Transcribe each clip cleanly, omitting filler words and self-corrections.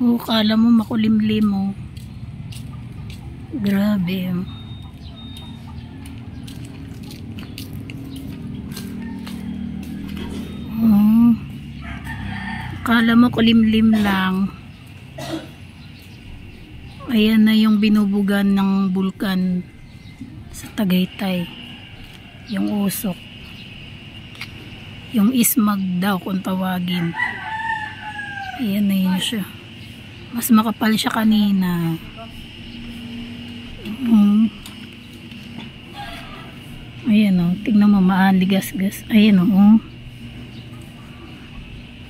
Oh, kala mo makulimlim mo. Grabe. Oh. Kala mo kulimlim lang. Ayan na yung binubugan ng bulkan sa Tagaytay. Yung usok. Yung ismag daw kung tawagin. Ayan na yun siya. Mas makapal siya kanina. Ayan o. Tignan mo, maaligas-gas. Ayan o.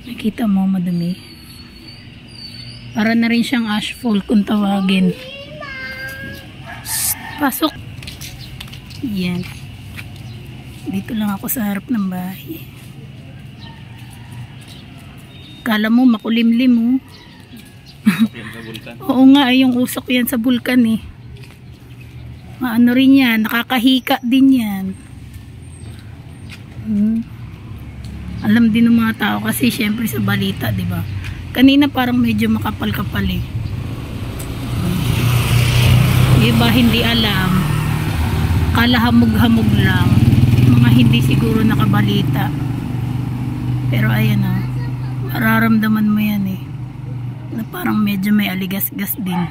Nakita mo, madumi. Para na rin siyang asphalt kung tawagin. Pasok. Yan. Dito lang ako sa harap ng bahay. Kala mo makulimlim mo. Oo nga, yung usok yan sa bulkan eh. Maano rin yan, nakakahika din yan. Alam din ng mga tao kasi syempre sa balita, di ba? Kanina parang medyo makapal-kapal eh. Iba hindi alam. Kala hamog-hamog lang. Mga hindi siguro nakabalita. Pero ayan o. Mararamdaman mo yan eh. Na parang medyo may aligas-gas din.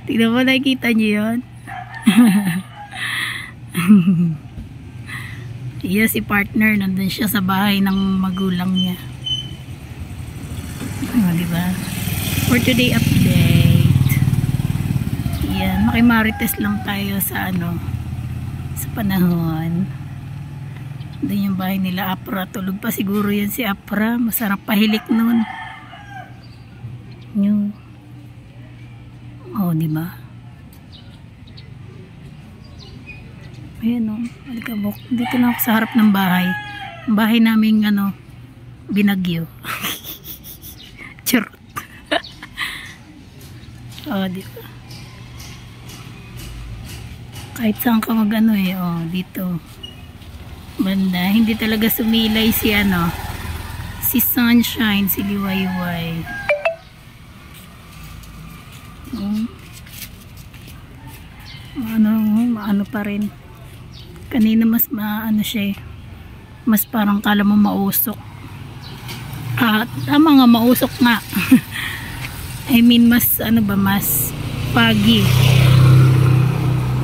Tignan mo, nakikita nyo yun? Iya, si partner nandun siya sa bahay ng magulang niya. Diba? For today update. Yan, makimarites lang tayo sa sa panahon. Doon yung bahay nila Apra. Tulog pa siguro yan si Apra. Masarap pahilik nun. Yun. Oh, diba? Ayan o. Alikabok. Dito na ako sa harap ng bahay. Ang bahay naming binagyo. Charot. Oh, diba? Kahit saan ka dito. Banda, hindi talaga sumilay si si Sunshine, si Liwayway. Maano pa rin. Kanina mas siya eh. Mas parang kala mo mausok. Tama nga, mausok nga. I mean, mas mas pagi.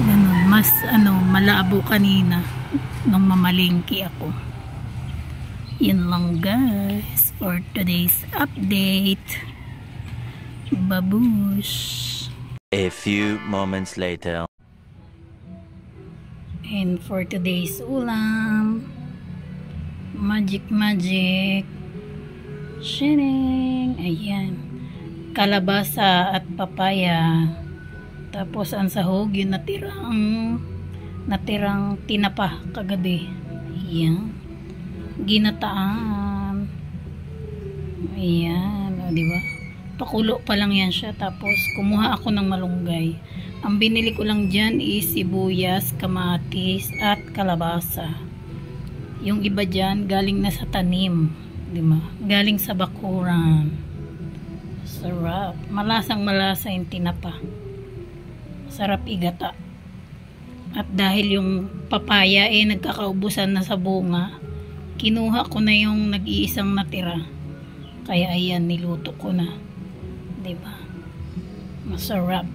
Ganun, mas malabo kanina nung mamalingki ako. Yun lang guys for today's update. Babush. A few moments later. And for today's ulam, magic shining. Ayan, kalabasa at papaya. Tapos ang sahog yung natirang tinapa kagabi. Ayan, ginataan. Ayan, diba? Pakulo pa lang yan siya. Tapos kumuha ako ng malunggay. Ang binili ko lang dyan is sibuyas, kamatis at kalabasa. Yung iba dyan galing na sa tanim, diba? Galing sa bakuran. Sarap. Malasang-malasa yung tinapa. Sarap igata. At dahil yung papaya nagkakaubusan na sa bunga, kinuha ko na yung nag-iisang natira. Kaya ayan, niluto ko na. Diba? Masarap.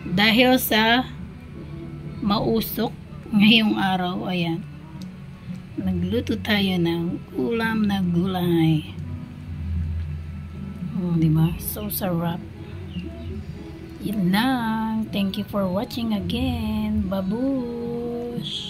Dahil sa mausok ngayong araw, ayan, nagluto tayo ng ulam na gulay. Diba? So sarap. Yun lang. Thank you for watching again. Babush!